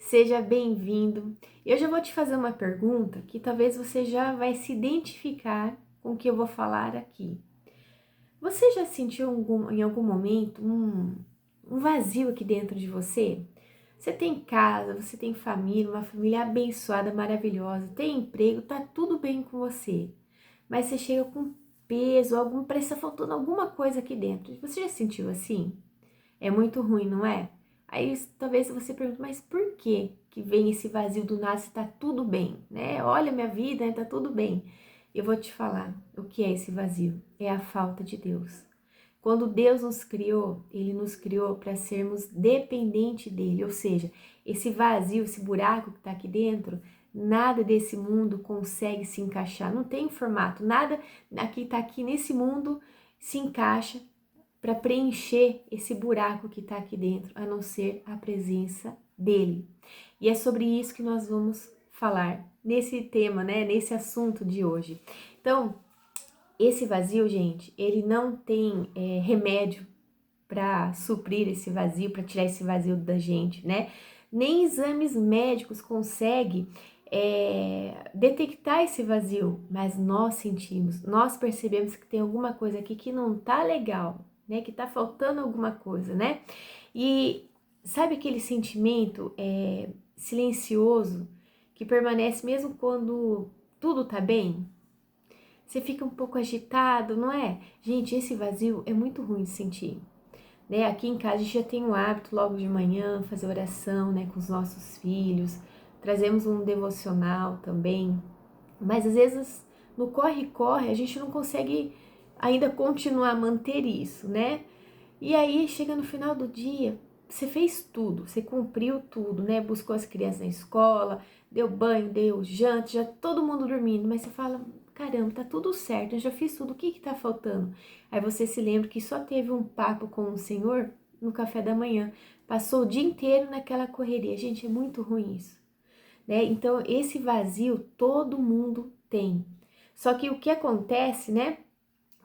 Seja bem-vindo. Eu já vou te fazer uma pergunta que talvez você já vai se identificar com o que eu vou falar aqui. Você já sentiu em algum momento um vazio aqui dentro de você? Você tem casa, você tem família, uma família abençoada, maravilhosa, tem emprego, tá tudo bem com você, mas você chega com peso, parece que tá faltando alguma coisa aqui dentro. Você já sentiu assim? É muito ruim, não é? Aí talvez você pergunte, mas por que vem esse vazio do nada se tá tudo bem, né? Olha minha vida, né? Tá tudo bem. Eu vou te falar o que é esse vazio. É a falta de Deus. Quando Deus nos criou, Ele nos criou para sermos dependentes dEle, ou seja, esse vazio, esse buraco que está aqui dentro, nada desse mundo consegue se encaixar, não tem formato, nada aqui está aqui nesse mundo se encaixa para preencher esse buraco que está aqui dentro, a não ser a presença dele. E é sobre isso que nós vamos falar nesse tema, né? Nesse assunto de hoje. Então, esse vazio, gente, ele não tem remédio para suprir esse vazio, para tirar esse vazio da gente, né? Nem exames médicos conseguem detectar esse vazio, mas nós sentimos, nós percebemos que tem alguma coisa aqui que não tá legal, né? Que tá faltando alguma coisa, né? E sabe aquele sentimento silencioso que permanece mesmo quando tudo tá bem? Você fica um pouco agitado, não é? Gente, esse vazio é muito ruim de sentir, né? Aqui em casa a gente já tem o hábito logo de manhã fazer oração, né, com os nossos filhos. Trazemos um devocional também, mas às vezes no corre-corre a gente não consegue ainda continuar a manter isso, né? E aí chega no final do dia, você fez tudo, você cumpriu tudo, né? Buscou as crianças na escola, deu banho, deu janta, já todo mundo dormindo, mas você fala, caramba, tá tudo certo, eu já fiz tudo, o que que tá faltando? Aí você se lembra que só teve um papo com o Senhor no café da manhã, passou o dia inteiro naquela correria. Gente, é muito ruim isso, né? Então, esse vazio todo mundo tem. Só que o que acontece, né?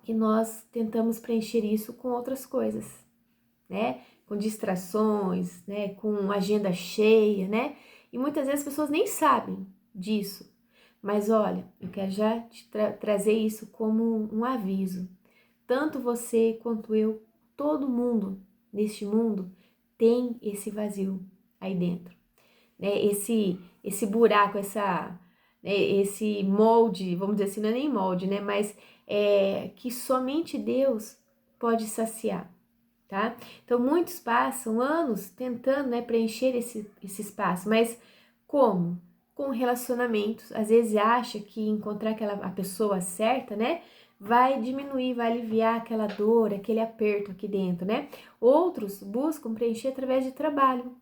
Que nós tentamos preencher isso com outras coisas, né? Com distrações, né? Com agenda cheia, né? E muitas vezes as pessoas nem sabem disso. Mas olha, eu quero já te trazer isso como um aviso. Tanto você quanto eu, todo mundo neste mundo tem esse vazio aí dentro, né? Esse buraco, esse molde, vamos dizer assim, não é nem molde, né? Mas que somente Deus pode saciar, tá? Então muitos passam anos tentando, né, preencher esse espaço, mas como? Com relacionamentos, às vezes acha que encontrar a pessoa certa, né, vai diminuir, vai aliviar aquela dor, aquele aperto aqui dentro, né? Outros buscam preencher através de trabalho,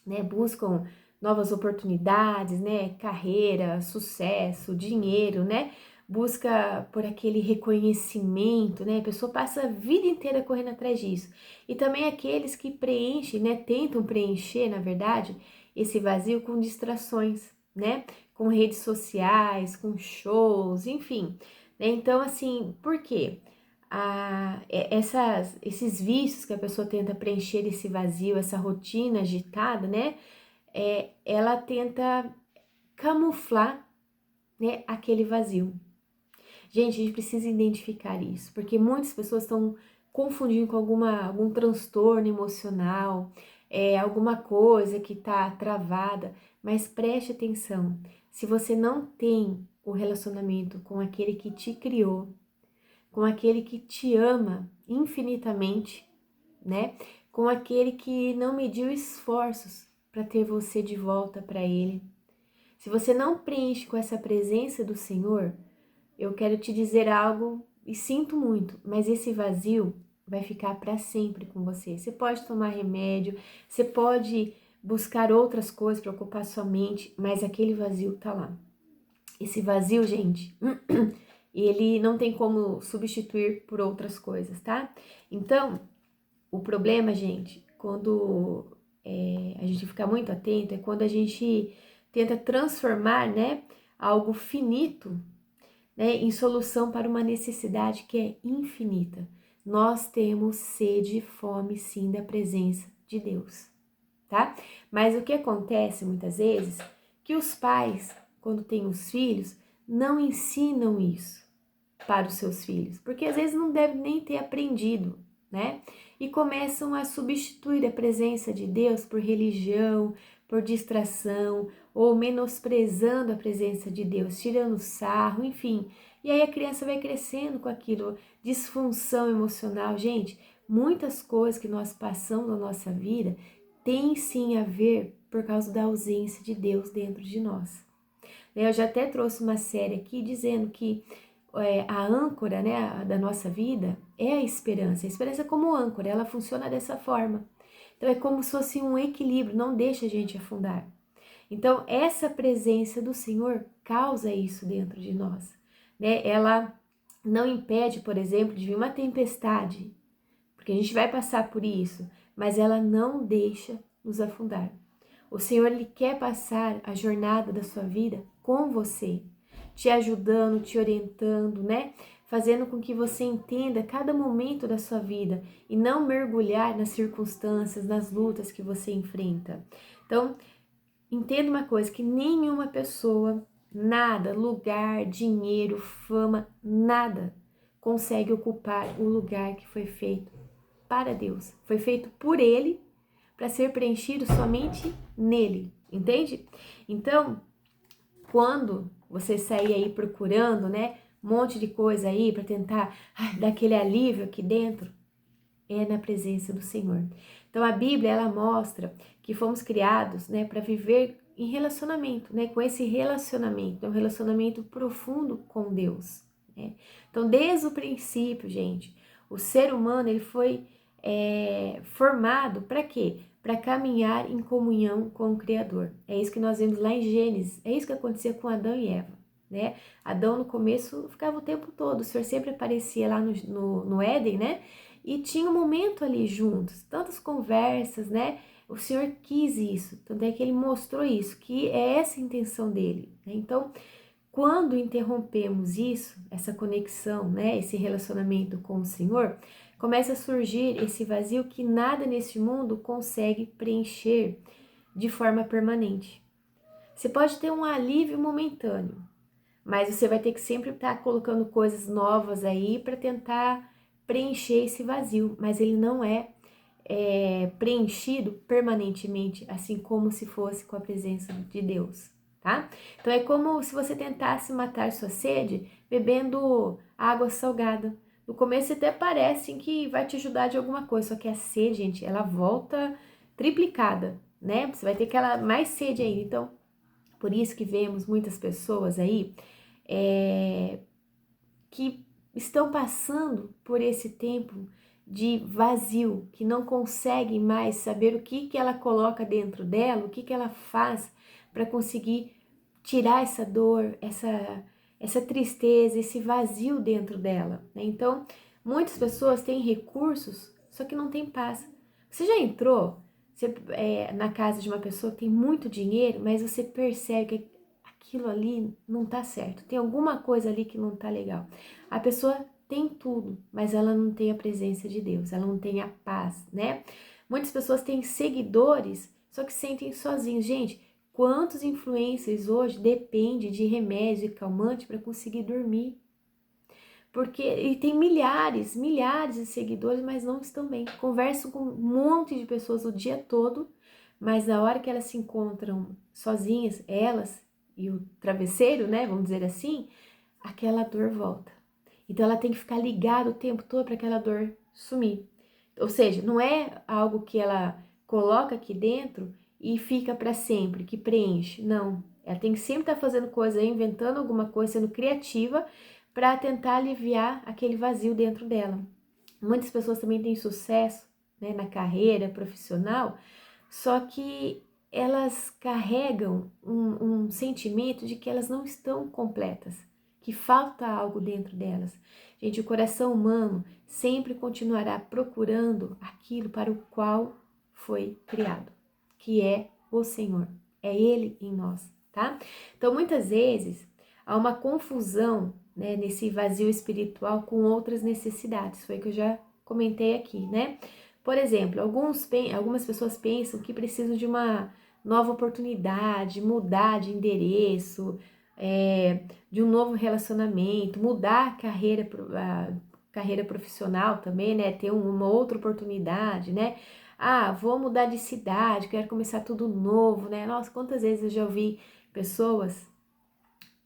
né? Buscam novas oportunidades, né? Carreira, sucesso, dinheiro, né? Busca por aquele reconhecimento, né? A pessoa passa a vida inteira correndo atrás disso. E também aqueles que preenchem, né? Tentam preencher, na verdade, esse vazio com distrações, né? Com redes sociais, com shows, enfim, né? Então, assim, por quê? Esses vícios que a pessoa tenta preencher esse vazio, essa rotina agitada, né? Ela tenta camuflar, né, aquele vazio. Gente, a gente precisa identificar isso, porque muitas pessoas estão confundindo com algum transtorno emocional, alguma coisa que está travada, mas preste atenção, se você não tem o relacionamento com aquele que te criou, com aquele que te ama infinitamente, né? Com aquele que não mediu esforços para ter você de volta para ele. Se você não preenche com essa presença do Senhor, eu quero te dizer algo e sinto muito, mas esse vazio vai ficar para sempre com você. Você pode tomar remédio, você pode buscar outras coisas para ocupar sua mente, mas aquele vazio tá lá. Esse vazio, gente, ele não tem como substituir por outras coisas, tá? Então, o problema, gente, quando a gente fica muito atento, é quando a gente tenta transformar, né, algo finito, né, em solução para uma necessidade que é infinita. Nós temos sede e fome, sim, da presença de Deus, tá? Mas o que acontece muitas vezes, que os pais, quando têm os filhos, não ensinam isso para os seus filhos, porque às vezes não deve nem ter aprendido, né? E começam a substituir a presença de Deus por religião, por distração, ou menosprezando a presença de Deus, tirando sarro, enfim. E aí a criança vai crescendo com aquilo, disfunção emocional. Gente, muitas coisas que nós passamos na nossa vida têm sim a ver por causa da ausência de Deus dentro de nós. Eu já até trouxe uma série aqui dizendo que a âncora, né, da nossa vida é a esperança. A esperança é como âncora, ela funciona dessa forma. Então é como se fosse um equilíbrio, não deixa a gente afundar. Então essa presença do Senhor causa isso dentro de nós, né? Ela não impede, por exemplo, de vir uma tempestade, porque a gente vai passar por isso, mas ela não deixa nos afundar. O Senhor, Ele quer passar a jornada da sua vida com você, te ajudando, te orientando, né? Fazendo com que você entenda cada momento da sua vida e não mergulhar nas circunstâncias, nas lutas que você enfrenta. Então, entenda uma coisa, que nenhuma pessoa, nada, lugar, dinheiro, fama, nada consegue ocupar o lugar que foi feito para Deus. Foi feito por Ele para ser preenchido somente nele, entende? Então, quando você sair aí procurando, né, um monte de coisa aí para tentar dar aquele alívio aqui dentro, é na presença do Senhor. Então a Bíblia ela mostra que fomos criados, né, para viver em relacionamento, né, com esse relacionamento, um relacionamento profundo com Deus, né? Então desde o princípio, gente, o ser humano ele foi formado para quê? Para caminhar em comunhão com o Criador. É isso que nós vemos lá em Gênesis. É isso que acontecia com Adão e Eva, né? Adão no começo ficava o tempo todo, o Senhor sempre aparecia lá no Éden, né? E tinha um momento ali juntos, tantas conversas, né? O Senhor quis isso, tanto é que Ele mostrou isso, que é essa a intenção dele, né? Então, quando interrompemos isso, essa conexão, né? Esse relacionamento com o Senhor, começa a surgir esse vazio que nada nesse mundo consegue preencher de forma permanente. Você pode ter um alívio momentâneo, mas você vai ter que sempre estar colocando coisas novas aí para tentar preencher esse vazio, mas ele não é preenchido permanentemente, assim como se fosse com a presença de Deus, tá? Então é como se você tentasse matar sua sede bebendo água salgada. No começo até parece que vai te ajudar de alguma coisa, só que a sede, gente, ela volta triplicada, né? Você vai ter aquela mais sede ainda. Então, por isso que vemos muitas pessoas aí que estão passando por esse tempo de vazio, que não conseguem mais saber o que ela coloca dentro dela, o que ela faz para conseguir tirar essa dor, essa tristeza, esse vazio dentro dela, né? Então, muitas pessoas têm recursos, só que não têm paz. Você já entrou na casa de uma pessoa que tem muito dinheiro, mas você percebe que aquilo ali não tá certo, tem alguma coisa ali que não tá legal. A pessoa tem tudo, mas ela não tem a presença de Deus, ela não tem a paz, né? Muitas pessoas têm seguidores, só que sentem sozinhos. Gente, quantos influencers hoje dependem de remédio e calmante para conseguir dormir? Porque e tem milhares de seguidores, mas não estão bem. Conversam com um monte de pessoas o dia todo, mas na hora que elas se encontram sozinhas, elas e o travesseiro, né, vamos dizer assim, aquela dor volta. Então ela tem que ficar ligada o tempo todo para aquela dor sumir. Ou seja, não é algo que ela coloca aqui dentro e fica para sempre, que preenche. Não. Ela tem que sempre estar fazendo coisa, inventando alguma coisa, sendo criativa para tentar aliviar aquele vazio dentro dela. Muitas pessoas também têm sucesso, né, na carreira profissional, só que elas carregam um sentimento de que elas não estão completas, que falta algo dentro delas. Gente, o coração humano sempre continuará procurando aquilo para o qual foi criado, que é o Senhor, é Ele em nós, tá? Então, muitas vezes, há uma confusão, né, nesse vazio espiritual com outras necessidades, foi o que eu já comentei aqui, né? Por exemplo, algumas pessoas pensam que precisam de uma nova oportunidade, mudar de endereço, de um novo relacionamento, mudar a carreira profissional também, né? Ter uma outra oportunidade, né? Ah, vou mudar de cidade, quero começar tudo novo, né? Nossa, quantas vezes eu já ouvi pessoas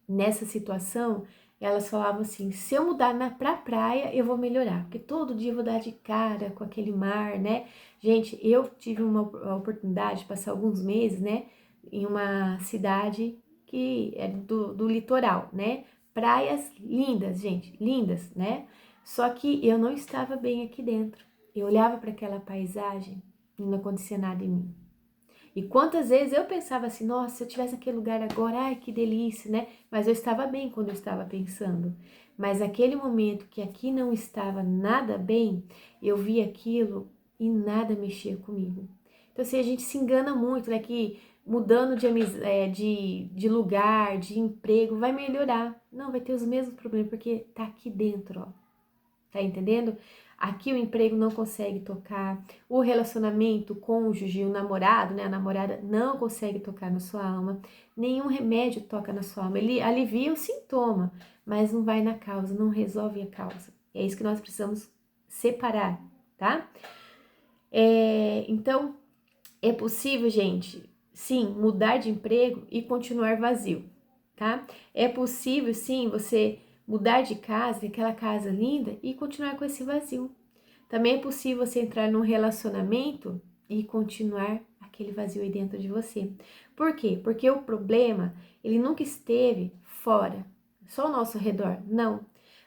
nessa situação, elas falavam assim: se eu mudar pra praia, eu vou melhorar, porque todo dia eu vou dar de cara com aquele mar, né? Gente, eu tive uma oportunidade de passar alguns meses, né, em uma cidade que é do litoral, né? Praias lindas, gente, lindas, né? Só que eu não estava bem aqui dentro. Eu olhava para aquela paisagem e não acontecia nada em mim. E quantas vezes eu pensava assim, nossa, se eu tivesse aquele lugar agora, ai, que delícia, né? Mas eu estava bem quando eu estava pensando. Mas aquele momento que aqui não estava nada bem, eu vi aquilo e nada mexia comigo. Então, assim, a gente se engana muito, né? Que mudando de lugar, de emprego, vai melhorar. Não, vai ter os mesmos problemas, porque tá aqui dentro, ó. Tá entendendo? Aqui o emprego não consegue tocar, o relacionamento, o cônjuge, o namorado, né, a namorada não consegue tocar na sua alma, nenhum remédio toca na sua alma, ele alivia o sintoma, mas não vai na causa, não resolve a causa. É isso que nós precisamos separar, tá? Então, é possível, gente, sim, mudar de emprego e continuar vazio, tá? É possível, sim, você mudar de casa, aquela casa linda, e continuar com esse vazio. Também é possível você entrar num relacionamento e continuar aquele vazio aí dentro de você. Por quê? Porque o problema, ele nunca esteve fora, só ao nosso redor, não.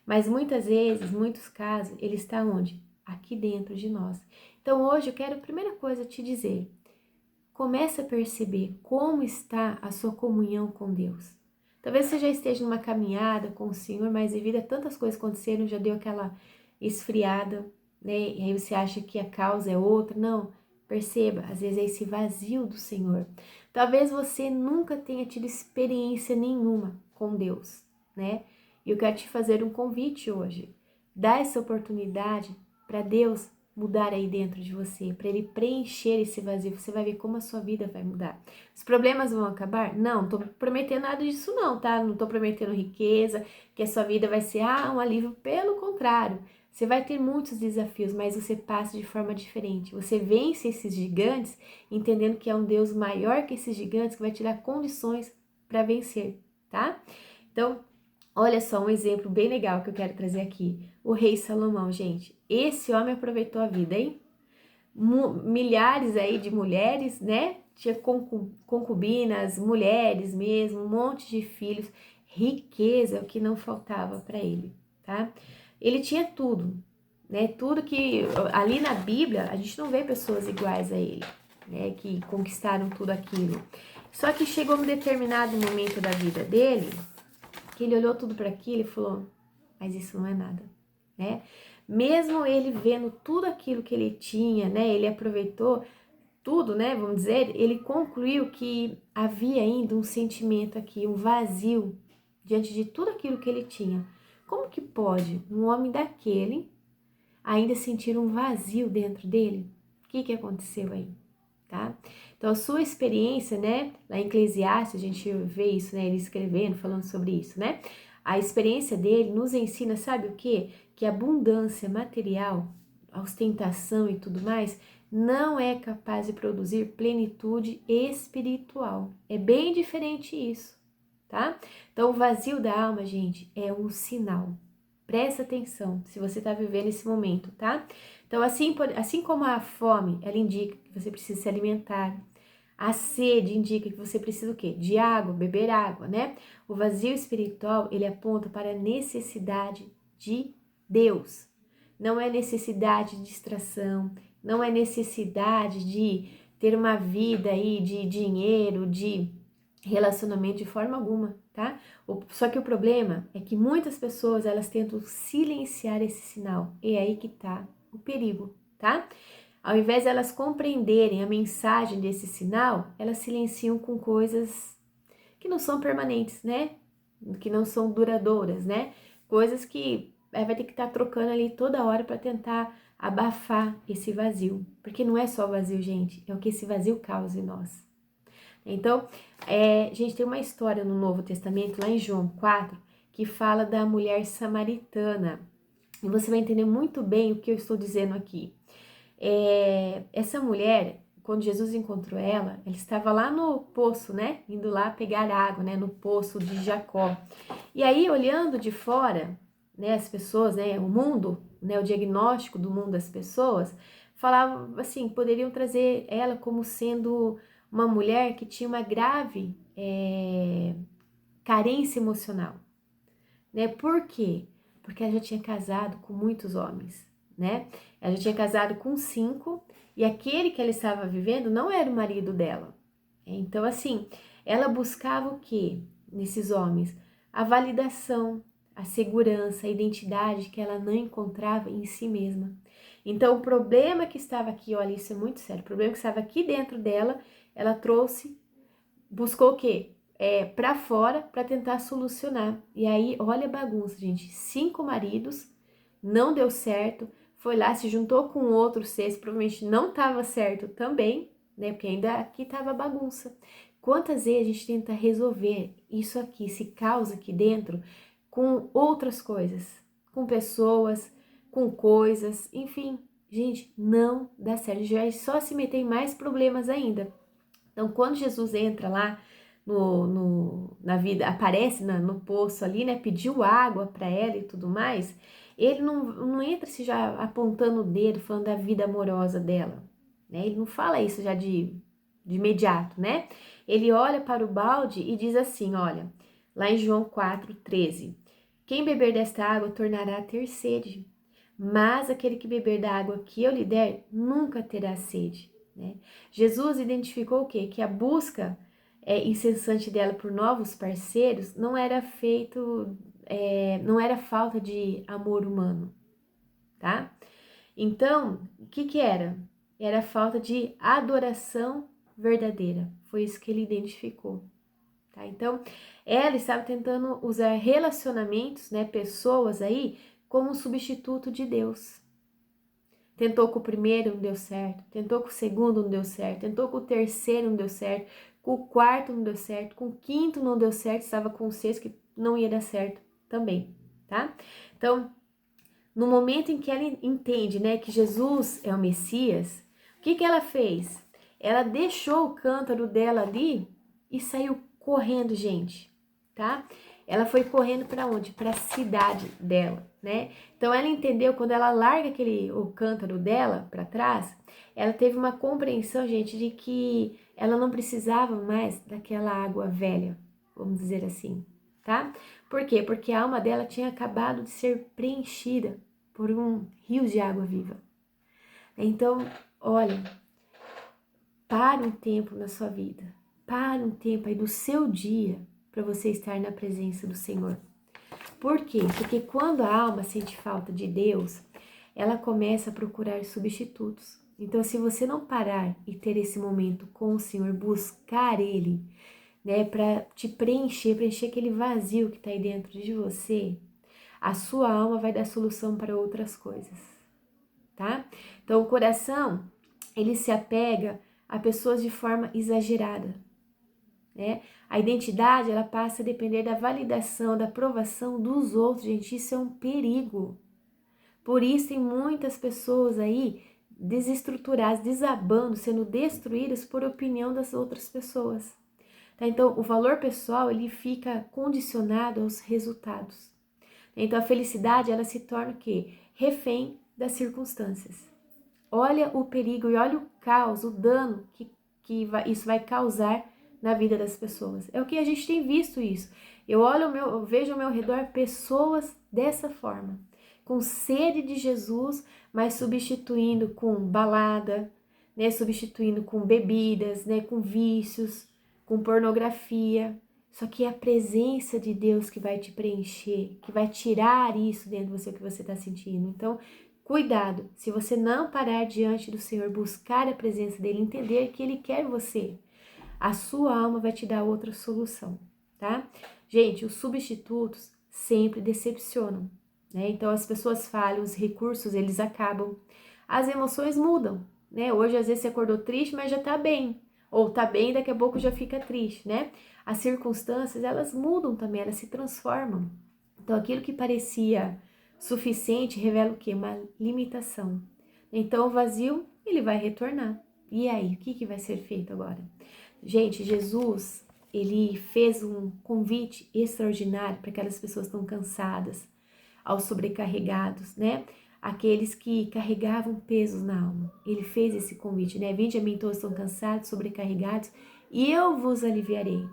Mas muitas vezes, muitos casos, ele está onde? Aqui dentro de nós. Então hoje eu quero, a primeira coisa, te dizer, comece a perceber como está a sua comunhão com Deus. Talvez você já esteja numa caminhada com o Senhor, mas devido a tantas coisas aconteceram, já deu aquela esfriada, né? E aí você acha que a causa é outra. Não, perceba, às vezes é esse vazio do Senhor. Talvez você nunca tenha tido experiência nenhuma com Deus, né? E eu quero te fazer um convite hoje. Dá essa oportunidade para Deus mudar aí dentro de você, para ele preencher esse vazio. Você vai ver como a sua vida vai mudar. Os problemas vão acabar? Não tô prometendo nada disso não, tá? Não tô prometendo riqueza, que a sua vida vai ser um alívio. Pelo contrário, você vai ter muitos desafios, mas você passa de forma diferente. Você vence esses gigantes, entendendo que é um Deus maior que esses gigantes, que vai te dar condições para vencer, tá? Então, olha só um exemplo bem legal que eu quero trazer aqui. O rei Salomão, gente. Esse homem aproveitou a vida, hein? Milhares aí de mulheres, né? Tinha concubinas, mulheres mesmo, um monte de filhos. Riqueza é o que não faltava para ele, tá? Ele tinha tudo, né? Tudo que ali na Bíblia a gente não vê pessoas iguais a ele, né? Que conquistaram tudo aquilo. Só que chegou um determinado momento da vida dele que ele olhou tudo para aquilo e falou: mas isso não é nada, né? Mesmo ele vendo tudo aquilo que ele tinha, né? Ele aproveitou tudo, né? Vamos dizer, ele concluiu que havia ainda um sentimento aqui, um vazio diante de tudo aquilo que ele tinha. Como que pode um homem daquele ainda sentir um vazio dentro dele? O que aconteceu aí? Tá? Então, a sua experiência, né, lá em Eclesiastes, a gente vê isso, né, ele escrevendo, falando sobre isso, né? A experiência dele nos ensina, sabe o quê? Que a abundância material, a ostentação e tudo mais, não é capaz de produzir plenitude espiritual. É bem diferente isso, tá? Então, o vazio da alma, gente, é um sinal. Presta atenção se você está vivendo esse momento, tá? Então, assim como a fome, ela indica que você precisa se alimentar. A sede indica que você precisa o quê? De água, beber água, né? O vazio espiritual, ele aponta para a necessidade de Deus. Não é necessidade de distração, não é necessidade de ter uma vida aí de dinheiro, de relacionamento de forma alguma, tá? Só que o problema é que muitas pessoas, elas tentam silenciar esse sinal. E é aí que tá o perigo, tá? Ao invés de elas compreenderem a mensagem desse sinal, elas silenciam com coisas que não são permanentes, né? Que não são duradouras, né? Coisas que vai ter que estar trocando ali toda hora para tentar abafar esse vazio, porque não é só vazio, gente, é o que esse vazio causa em nós. Então, a gente tem uma história no Novo Testamento, lá em João 4, que fala da mulher samaritana. E você vai entender muito bem o que eu estou dizendo aqui. Essa mulher, quando Jesus encontrou ela estava lá no poço, né? Indo lá pegar água, né? No poço de Jacó. E aí, olhando de fora, né? As pessoas, né? O mundo, né? O diagnóstico do mundo das pessoas, falava assim, poderiam trazer ela como sendo uma mulher que tinha uma grave carência emocional, né? Por quê? Porque ela já tinha casado com muitos homens, né? Ela já tinha casado com 5 e aquele que ela estava vivendo não era o marido dela. Então, assim, ela buscava o quê nesses homens? A validação, a segurança, a identidade que ela não encontrava em si mesma. Então, o problema que estava aqui, olha, isso é muito sério, o problema que estava aqui dentro dela, ela trouxe, buscou o quê? Para fora para tentar solucionar. E aí, olha a bagunça, gente. 5 maridos, não deu certo. Foi lá, se juntou com outro sexto, provavelmente não estava certo também, né? Porque ainda aqui estava bagunça. Quantas vezes a gente tenta resolver isso aqui, esse caos aqui dentro, com outras coisas, com pessoas, com coisas, enfim, gente, não dá certo. A gente vai só se meter em mais problemas ainda. Então, quando Jesus entra lá na vida, aparece no poço ali, né? Pediu água para ela e tudo mais, ele não entra se já apontando o dedo, falando da vida amorosa dela, né? Ele não fala isso já de imediato, né? Ele olha para o balde e diz assim, olha, lá em João 4:13, quem beber desta água tornará a ter sede, mas aquele que beber da água que eu lhe der nunca terá sede, né? Jesus identificou o quê? Que a busca incessante dela por novos parceiros não era não era falta de amor humano, tá? Então, o que era? Era falta de adoração verdadeira. Foi isso que ele identificou, tá? Então, ela estava tentando usar relacionamentos, né, pessoas aí, como um substituto de Deus. Tentou com o primeiro, não deu certo. Tentou com o segundo, não deu certo. Tentou com o terceiro, não deu certo. Com o quarto, não deu certo. Com o quinto, não deu certo. Estava com o sexto, que não ia dar certo também, tá? Então, no momento em que ela entende, né, que Jesus é o Messias, o que ela fez? Ela deixou o cântaro dela ali e saiu correndo, gente, tá? Ela foi correndo para onde? Para a cidade dela, né? Então ela entendeu, quando ela larga o cântaro dela para trás, ela teve uma compreensão, gente, de que ela não precisava mais daquela água velha, vamos dizer assim, tá? Por quê? Porque a alma dela tinha acabado de ser preenchida por um rio de água viva. Então, olha, para um tempo na sua vida, para um tempo aí do seu dia para você estar na presença do Senhor. Por quê? Porque quando a alma sente falta de Deus, ela começa a procurar substitutos. Então, se você não parar e ter esse momento com o Senhor, buscar Ele, né, para te preencher aquele vazio que está aí dentro de você, a sua alma vai dar solução para outras coisas, tá? Então, o coração, ele se apega a pessoas de forma exagerada, né? A identidade, ela passa a depender da validação, da aprovação dos outros, gente, isso é um perigo. Por isso tem muitas pessoas aí desestruturadas, desabando, sendo destruídas por opinião das outras pessoas. Tá? Então, o valor pessoal, ele fica condicionado aos resultados. Então, a felicidade, ela se torna o quê? Refém das circunstâncias. Olha o perigo e olha o caos, o dano isso vai causar na vida das pessoas. É o que a gente tem visto isso. Eu vejo ao meu redor pessoas dessa forma, com sede de Jesus, mas substituindo com balada, né? Substituindo com bebidas, né? Com vícios, com pornografia. Só que é a presença de Deus que vai te preencher, que vai tirar isso dentro de você que você está sentindo. Então, cuidado, se você não parar diante do Senhor, buscar a presença dele, entender que ele quer você, a sua alma vai te dar outra solução, tá? Gente, os substitutos sempre decepcionam, né? Então as pessoas falham, os recursos eles acabam, as emoções mudam, né? Hoje, às vezes, você acordou triste, mas já tá bem. Ou tá bem, daqui a pouco já fica triste, né? As circunstâncias, elas mudam também, elas se transformam. Então, aquilo que parecia suficiente revela o quê? Uma limitação. Então, o vazio, ele vai retornar. E aí, o que vai ser feito agora? Gente, Jesus, ele fez um convite extraordinário para aquelas pessoas que estão cansadas, aos sobrecarregados, né? Aqueles que carregavam pesos na alma. Ele fez esse convite, né? Vinde a mim todos estão cansados, sobrecarregados, e eu vos aliviarei.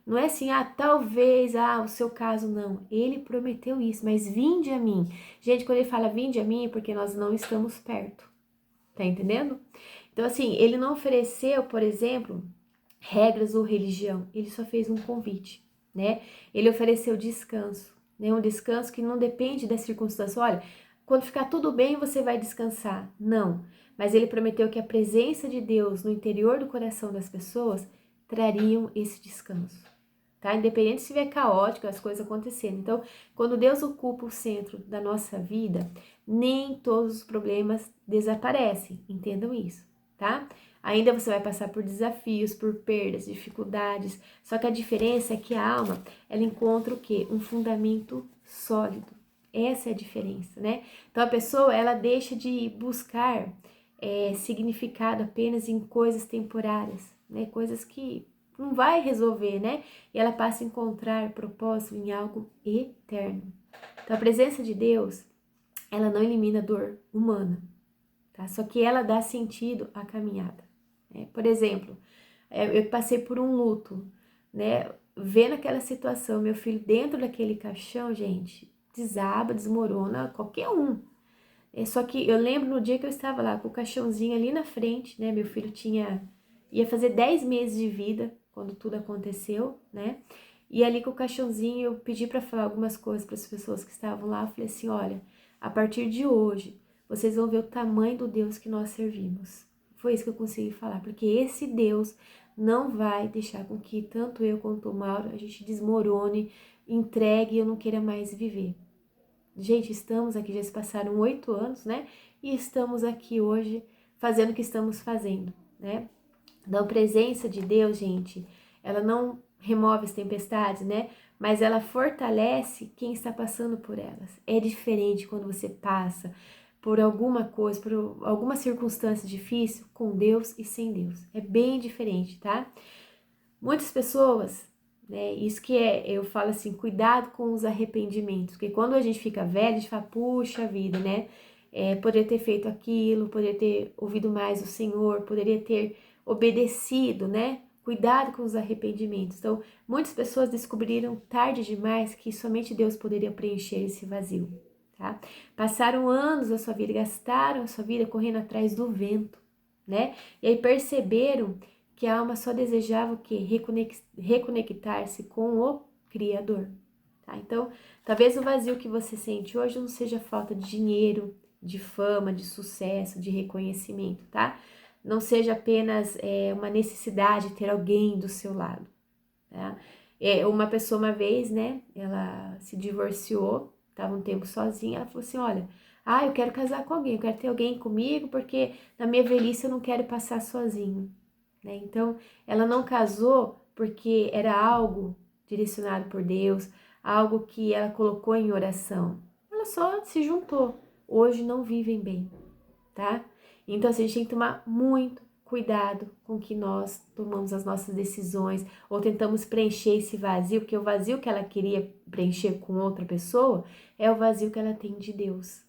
Não é assim, talvez, o seu caso não. Ele prometeu isso, mas vinde a mim. Gente, quando ele fala vinde a mim, é porque nós não estamos perto. Tá entendendo? Então, assim, ele não ofereceu, por exemplo, regras ou religião. Ele só fez um convite, né? Ele ofereceu descanso, né? Um descanso que não depende da circunstância. Olha, quando ficar tudo bem, você vai descansar. Não. Mas ele prometeu que a presença de Deus no interior do coração das pessoas trariam esse descanso. Tá? Independente se estiver caótico, as coisas acontecendo. Então, quando Deus ocupa o centro da nossa vida, nem todos os problemas desaparecem. Entendam isso, tá? Ainda você vai passar por desafios, por perdas, dificuldades. Só que a diferença é que a alma, ela encontra o quê? Um fundamento sólido. Essa é a diferença, né? Então, a pessoa, ela deixa de buscar significado apenas em coisas temporárias, né? Coisas que não vai resolver, né? E ela passa a encontrar propósito em algo eterno. Então, a presença de Deus, ela não elimina a dor humana, tá? Só que ela dá sentido à caminhada, né? Por exemplo, eu passei por um luto, né? Vendo aquela situação, meu filho dentro daquele caixão, gente, desaba, desmorona qualquer um. Só que eu lembro no dia que eu estava lá com o caixãozinho ali na frente, né? Meu filho ia fazer 10 meses de vida quando tudo aconteceu, né? E ali com o caixãozinho eu pedi para falar algumas coisas para as pessoas que estavam lá. Eu falei assim: olha, a partir de hoje, vocês vão ver o tamanho do Deus que nós servimos. Foi isso que eu consegui falar, porque esse Deus não vai deixar com que tanto eu quanto o Mauro a gente desmorone, entregue e eu não queira mais viver. Gente, estamos aqui, já se passaram 8 anos, né? E estamos aqui hoje fazendo o que estamos fazendo, né? Então, a presença de Deus, gente, ela não remove as tempestades, né? Mas ela fortalece quem está passando por elas. É diferente quando você passa por alguma coisa, por alguma circunstância difícil com Deus e sem Deus. É bem diferente, tá? Muitas pessoas, né, isso que eu falo assim, cuidado com os arrependimentos, porque quando a gente fica velho, a gente fala, puxa vida, né, poderia ter feito aquilo, poderia ter ouvido mais o Senhor, poderia ter obedecido, né, cuidado com os arrependimentos. Então, muitas pessoas descobriram tarde demais que somente Deus poderia preencher esse vazio, tá? Passaram anos da sua vida, gastaram a sua vida correndo atrás do vento, né, e aí perceberam que a alma só desejava o quê? Reconectar-se com o Criador. Tá? Então, talvez o vazio que você sente hoje não seja falta de dinheiro, de fama, de sucesso, de reconhecimento, tá? Não seja apenas uma necessidade de ter alguém do seu lado. Tá? Uma pessoa uma vez, né? Ela se divorciou, estava um tempo sozinha, ela falou assim, olha, eu quero casar com alguém, eu quero ter alguém comigo, porque na minha velhice eu não quero passar sozinho. Né? Então, ela não casou porque era algo direcionado por Deus, algo que ela colocou em oração. Ela só se juntou. Hoje não vivem bem, tá? Então, assim, a gente tem que tomar muito cuidado com que nós tomamos as nossas decisões ou tentamos preencher esse vazio, porque o vazio que ela queria preencher com outra pessoa é o vazio que ela tem de Deus.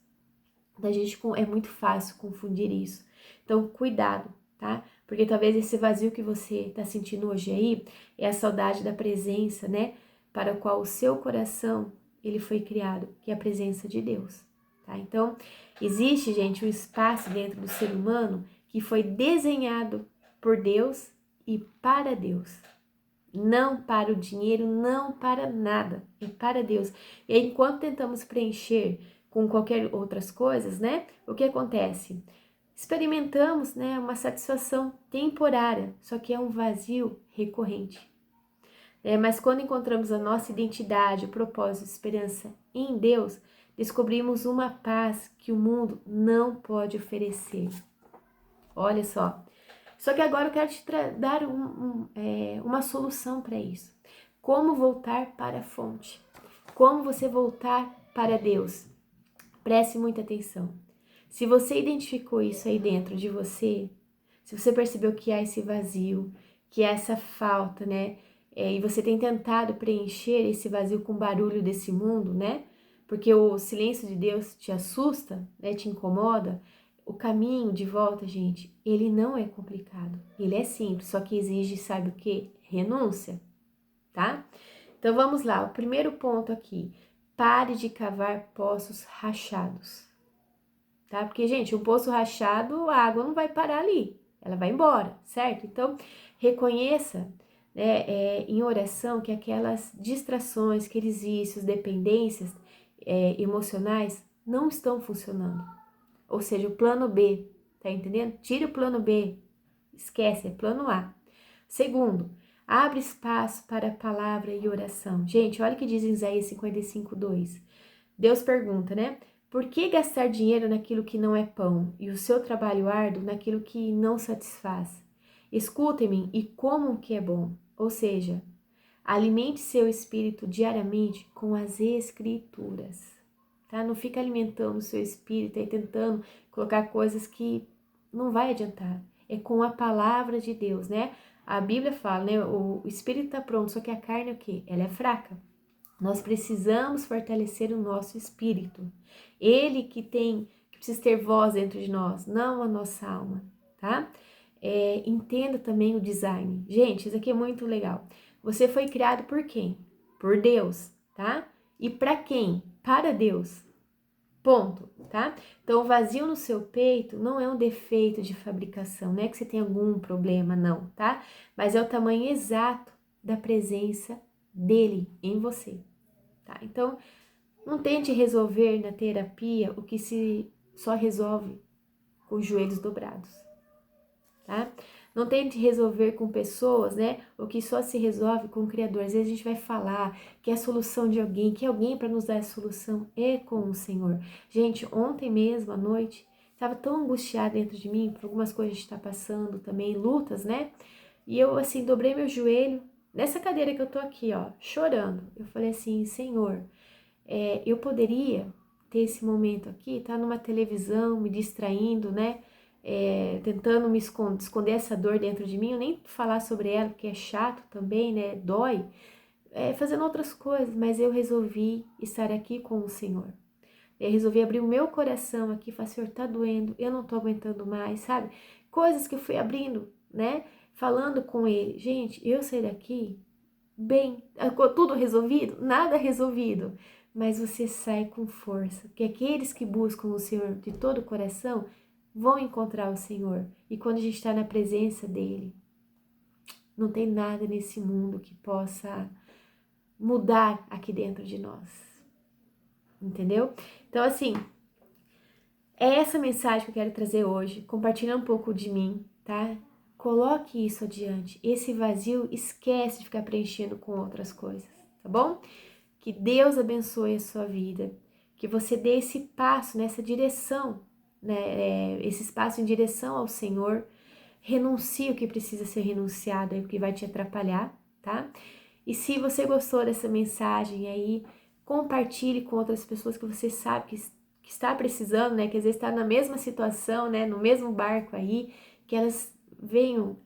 Da gente é muito fácil confundir isso. Então, cuidado, tá? Porque talvez esse vazio que você tá sentindo hoje aí é a saudade da presença, né? Para o qual o seu coração, ele foi criado, que é a presença de Deus, tá? Então, existe, gente, um espaço dentro do ser humano que foi desenhado por Deus e para Deus. Não para o dinheiro, não para nada, é para Deus. E aí, enquanto tentamos preencher com qualquer outras coisas, né? O que acontece? Experimentamos, né, uma satisfação temporária, só que é um vazio recorrente. Mas quando encontramos a nossa identidade, o propósito, a esperança em Deus, descobrimos uma paz que o mundo não pode oferecer. Olha só. Só que agora eu quero te dar uma solução para isso. Como voltar para a fonte? Como você voltar para Deus? Preste muita atenção. Se você identificou isso aí dentro de você, se você percebeu que há esse vazio, que há essa falta, né? E você tem tentado preencher esse vazio com o barulho desse mundo, né? Porque o silêncio de Deus te assusta, né? Te incomoda. O caminho de volta, gente, ele não é complicado. Ele é simples, só que exige, sabe o quê? Renúncia, tá? Então vamos lá, o primeiro ponto aqui. Pare de cavar poços rachados, tá? Porque, gente, um poço rachado, a água não vai parar ali, ela vai embora, certo? Então, reconheça, né, em oração que aquelas distrações, aqueles vícios, dependências emocionais não estão funcionando. Ou seja, o plano B, tá entendendo? Tire o plano B, esquece, é plano A. Segundo, abre espaço para a palavra e oração. Gente, olha o que diz em Isaías 55:2. Deus pergunta, né? Por que gastar dinheiro naquilo que não é pão e o seu trabalho árduo naquilo que não satisfaz? Escutem-me e comam o que é bom. Ou seja, alimente seu espírito diariamente com as escrituras. Tá? Não fica alimentando o seu espírito e tentando colocar coisas que não vai adiantar. É com a palavra de Deus, né? A Bíblia fala, né? O espírito está pronto, só que a carne é o quê? Ela é fraca. Nós precisamos fortalecer o nosso espírito. Ele que precisa ter voz dentro de nós, não a nossa alma, tá? Entenda também o design. Gente, isso aqui é muito legal. Você foi criado por quem? Por Deus, tá? E para quem? Para Deus. Ponto, tá? Então, o vazio no seu peito não é um defeito de fabricação, não é que você tem algum problema, não, tá? Mas é o tamanho exato da presença dele em você, tá? Então, não tente resolver na terapia o que se só resolve com os joelhos dobrados, tá? Não tente resolver com pessoas, né? O que só se resolve com o Criador. Às vezes a gente vai falar que é a solução de alguém, que é alguém para nos dar a solução é com o Senhor. Gente, ontem mesmo à noite, estava tão angustiada dentro de mim por algumas coisas que a gente está passando também, lutas, né? E eu, assim, dobrei meu joelho nessa cadeira que eu tô aqui, ó, chorando. Eu falei assim, Senhor, eu poderia ter esse momento aqui, tá numa televisão, me distraindo, né? Tentando me esconder essa dor dentro de mim, eu nem falar sobre ela, porque é chato também, né? Dói, fazendo outras coisas, mas eu resolvi estar aqui com o Senhor. Eu resolvi abrir o meu coração aqui, falar, Senhor, tá doendo, eu não tô aguentando mais, sabe? Coisas que eu fui abrindo, né? Falando com Ele. Gente, eu saí daqui bem, tudo resolvido? Nada resolvido. Mas você sai com força, porque aqueles que buscam o Senhor de todo o coração vão encontrar o Senhor. E quando a gente está na presença dEle, não tem nada nesse mundo que possa mudar aqui dentro de nós. Entendeu? Então, assim, é essa mensagem que eu quero trazer hoje. Compartilhar um pouco de mim, tá? Coloque isso adiante. Esse vazio, esquece de ficar preenchendo com outras coisas, tá bom? Que Deus abençoe a sua vida. Que você dê esse passo nessa direção, né? Esse espaço em direção ao Senhor. Renuncie o que precisa ser renunciado aí, o que vai te atrapalhar, tá? E se você gostou dessa mensagem aí, compartilhe com outras pessoas que você sabe que está precisando, né? Que às vezes está na mesma situação, né? No mesmo barco aí, que elas venham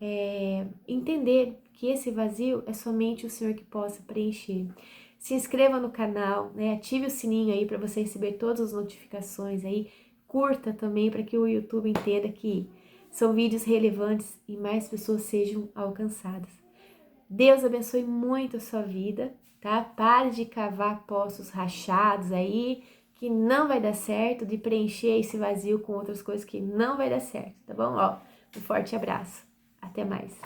entender que esse vazio é somente o Senhor que possa preencher. Se inscreva no canal, né? Ative o sininho aí para você receber todas as notificações aí. Curta também para que o YouTube entenda que são vídeos relevantes e mais pessoas sejam alcançadas. Deus abençoe muito a sua vida, tá? Pare de cavar poços rachados aí, que não vai dar certo, de preencher esse vazio com outras coisas que não vai dar certo, tá bom? Ó, um forte abraço. Até mais.